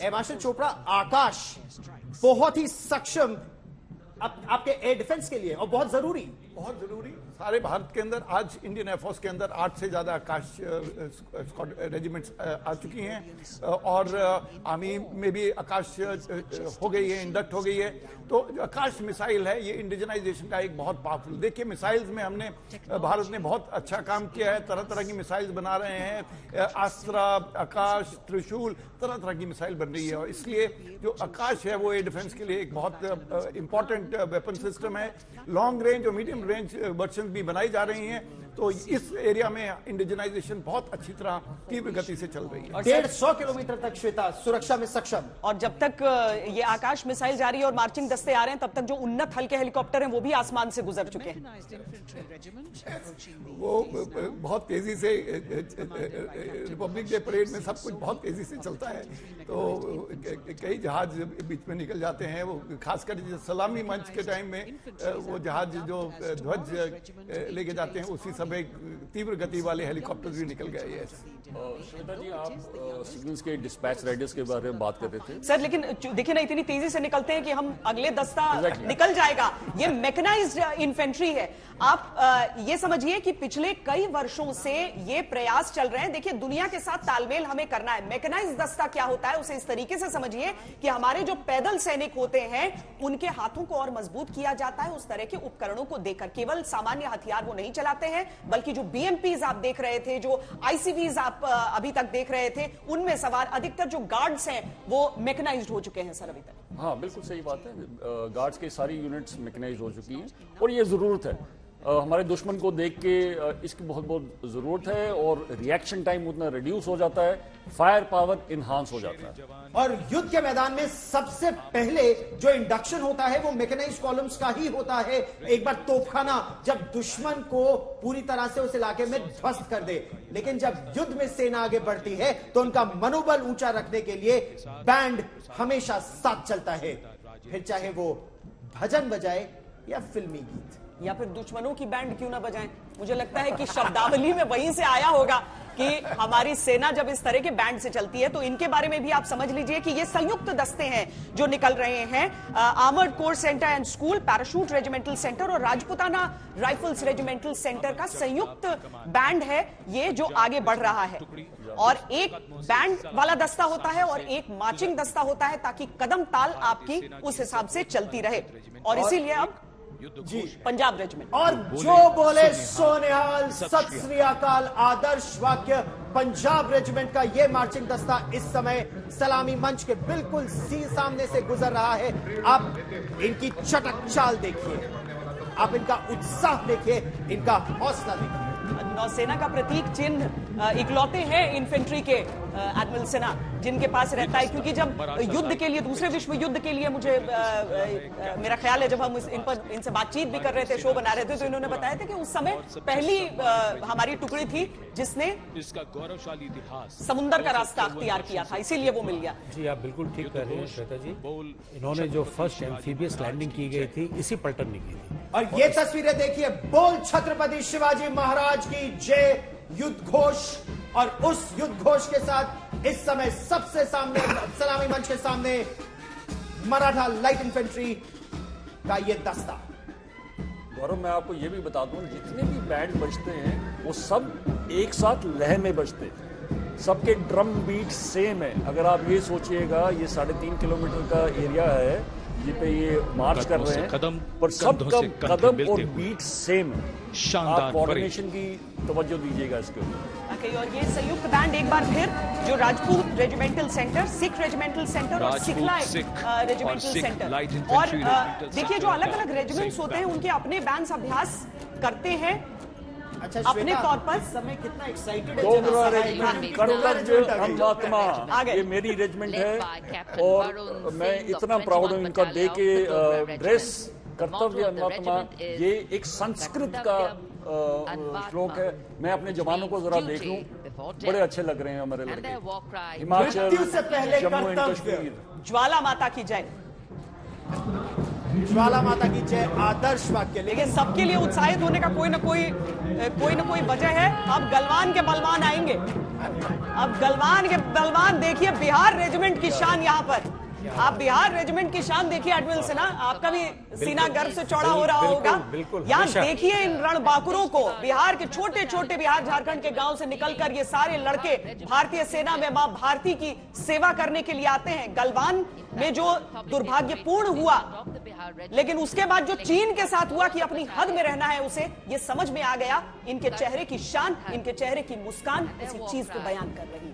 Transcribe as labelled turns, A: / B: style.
A: एमाशन चोपड़ा, आकाश बहुत ही सक्षम आपके एयर डिफेंस के लिए और बहुत जरूरी
B: सारे भारत के अंदर आज इंडियन एयरफोर्स के अंदर 8 से ज्यादा आकाश रेजिमेंट्स आ चुकी हैं और आर्मी में भी आकाश हो गई है, इंडक्ट हो गई है। तो जो आकाश मिसाइल है ये इंडिजनाइजेशन का एक बहुत पावरफुल, देखिए मिसाइल्स में हमने भारत ने बहुत अच्छा काम किया है, तरह तरह की मिसाइल्स बना रहे हैं, अस्त्रा, आकाश, त्रिशूल, तरह तरह की मिसाइल बन रही है और इसलिए जो आकाश है वो एयर डिफेंस के लिए एक बहुत इंपॉर्टेंट वेपन सिस्टम है। लॉन्ग रेंज और मीडियम रेंज वर्जन भी बनाई जा रही हैं, तो इस एरिया में इंडिजनाइजेशन बहुत अच्छी तरह तीव्र गति से चल रही है।
A: 150 किलोमीटर तक श्वेता सुरक्षा में सक्षम।
C: और जब तक ये आकाश मिसाइल जारी है और मार्चिंग दस्ते आ रहे हैं, तब तक जो उन्नत हल्के हेलीकॉप्टर हैं वो भी आसमान से गुजर चुके हैं।
B: वो बहुत तेजी से रिपब्लिक डे परेड में सब कुछ बहुत तेजी से चलता है, तो कई जहाज बीच में निकल जाते हैं। वो खासकर सलामी मंच के टाइम में वो जहाज जो ध्वज लेके जाते हैं उसी समय तीव्र गति वाले हेलीकॉप्टर भी निकल गए हैं।
D: श्वेता जी, आप सिग्नल्स के डिस्पैच रेडियस के बारे में बात कर रहे थे
C: सर, लेकिन देखिए ना इतनी तेजी से निकलते हैं कि हम अगले दस्ता निकल जाएगा। ये मैकेनाइज्ड इन्फेंट्री है। आप ये समझिए कि पिछले कई वर्षों से ये प्रयास चल रहे हैं। देखिए दुनिया के साथ तालमेल हमें करना है। मैकेनाइज्ड दस्ता क्या होता है उसे इस तरीके से समझिए कि हमारे जो पैदल सैनिक होते हैं उनके हाथों को और मजबूत किया जाता है उस तरह के उपकरणों को देकर। केवल सामान्य हथियार वो नहीं चलाते हैं, बल्कि जो बीएमपीज आप देख रहे थे, जो आईसीवीज आप अभी तक देख रहे थे, उनमें सवार अधिकतर जो गार्ड्स हैं वो मैकेनाइज्ड हो चुके हैं सर अभी तक।
D: हाँ, बिल्कुल सही बात है। गार्ड्स की सारी यूनिट्स मैकेनाइज्ड हो चुकी हैं और ये जरूरत है। हमारे दुश्मन को देख के इसकी बहुत जरूरत है और रिएक्शन टाइम उतना रिड्यूस हो जाता है, फायर पावर इनहांस हो जाता है।
A: और युद्ध के मैदान में सबसे पहले जो इंडक्शन होता है वो मैकेनाइज्ड कॉलम्स का ही होता है। एक बार तोपखाना जब दुश्मन को पूरी तरह से उस इलाके में ध्वस्त कर दे, लेकिन जब युद्ध में सेना आगे बढ़ती है तो उनका मनोबल ऊंचा रखने के लिए बैंड हमेशा साथ चलता है, फिर चाहे वो भजन बजाए या फिल्मी गीत
C: या फिर दुश्मनों की बैंड क्यों ना बजाएं। मुझे लगता है कि शब्दावली में वहीं से आया होगा कि हमारी सेना जब इस तरह के बैंड से चलती है। तो इनके बारे में भी आप समझ लीजिए कि ये संयुक्त दस्ते हैं जो निकल रहे हैं। Armoured corps centre and school, parachute regimental centre और राजपुताना राइफल्स रेजिमेंटल सेंटर का संयुक्त बैंड है ये जो आगे बढ़ रहा है। और एक बैंड वाला दस्ता होता है और एक मार्चिंग दस्ता होता है ताकि कदम ताल आपकी उस हिसाब से चलती रहे। और इसीलिए अब जी पंजाब रेजिमेंट
A: और जो बोले सोनिहाल, सत श्री अकाल, आदर्श वाक्य। पंजाब रेजिमेंट का ये मार्चिंग दस्ता इस समय सलामी मंच के बिल्कुल सामने से गुजर रहा है। आप इनकी चटक चाल देखिए, आप इनका उत्साह देखिए, इनका हौसला देखिए।
C: नौसेना का प्रतीक चिन्ह इकलौते हैं इन्फेंट्री के एडमिरल सिन्हा जिनके पास रहता है, क्योंकि जब युद्ध के लिए, दूसरे विश्व युद्ध के लिए मुझे मेरा ख्याल है जब हम इनसे बातचीत भी कर रहे थे, शो बना रहे थे, तो इन्होंने बताया था कि उस समय पहली हमारी टुकड़ी थी जिसने इसका गौरवशाली इतिहास समुद्र का रास्ता अख्तियार किया था, इसीलिए वो मिल गया।
E: जी आप बिल्कुल ठीक कह रहे हैं श्वेता जी। इन्होंने जो फर्स्ट एम्फीबियस लैंडिंग की गई थी इसी पलटन में की थी।
A: और ये तस्वीरें देखिए, बोल छत्रपति शिवाजी महाराज की जय युद्ध घोष, और उस युद्ध घोष के साथ इस समय सबसे सामने सलामी मंच के सामने मराठा लाइट इन्फेंट्री का ये दस्ता।
D: गौरव, मैं आपको ये भी बता दूं, जितने भी बैंड बजते हैं वो सब एक साथ लय में बजते हैं, सबके ड्रम बीट सेम है। अगर आप ये सोचिएगा ये 3.5 किलोमीटर का एरिया है जी पे ये मार्च कर रहे हैं, पर सब कदम और बीट सेम है। आप कोऑर्डिनेशन की तवज्जो दीजिएगा इसके ऊपर।
C: और ये संयुक्त बैंड एक बार फिर जो Rajput regimental centre, Sikh regimental centre और सिखला रेजिमेंटल सेंटर, और देखिए जो अलग अलग रेजिमेंट्स होते हैं उनके अपने बैंड्स अभ्यास करते हैं।
A: अच्छा,
C: अपने तौर पर
A: समय कितना एक्साइटेड
D: है। ये मेरी रेजिमेंट है और मैं इतना प्राउड हूँ इनका दे के ड्रेस कर्तव्य अन्वात्मा। ये एक संस्कृत का श्लोक है। मैं अपने जवानों को जरा देख लूं, बड़े अच्छे लग रहे हैं हमारे लड़के। हिमाचल, जम्मू एंड कश्मीर।
C: ज्वाला माता की जय,
A: ज्वाला माता की जय आदर्श वाक्य।
C: लेकिन सबके लिए उत्साहित होने का कोई ना कोई वजह है। अब गलवान के बलवान आएंगे। अब गलवान के बलवान देखिए बिहार रेजिमेंट की शान यहाँ पर। आप बिहार रेजिमेंट की शान देखिए एडमिरल सिन्हा, आपका भी सीना गर्व से चौड़ा हो रहा होगा। यहाँ देखिए इन रणबांकुरों को, बिहार के छोटे छोटे बिहार झारखंड के गांव से निकलकर ये सारे लड़के भारतीय सेना में मां भारती की सेवा करने के लिए आते हैं। गलवान में जो दुर्भाग्यपूर्ण हुआ, लेकिन उसके बाद जो चीन के साथ हुआ कि अपनी हद में रहना है, उसे ये समझ में आ गया। इनके चेहरे की शान, इनके चेहरे की मुस्कान इसी चीज को बयान कर रही है।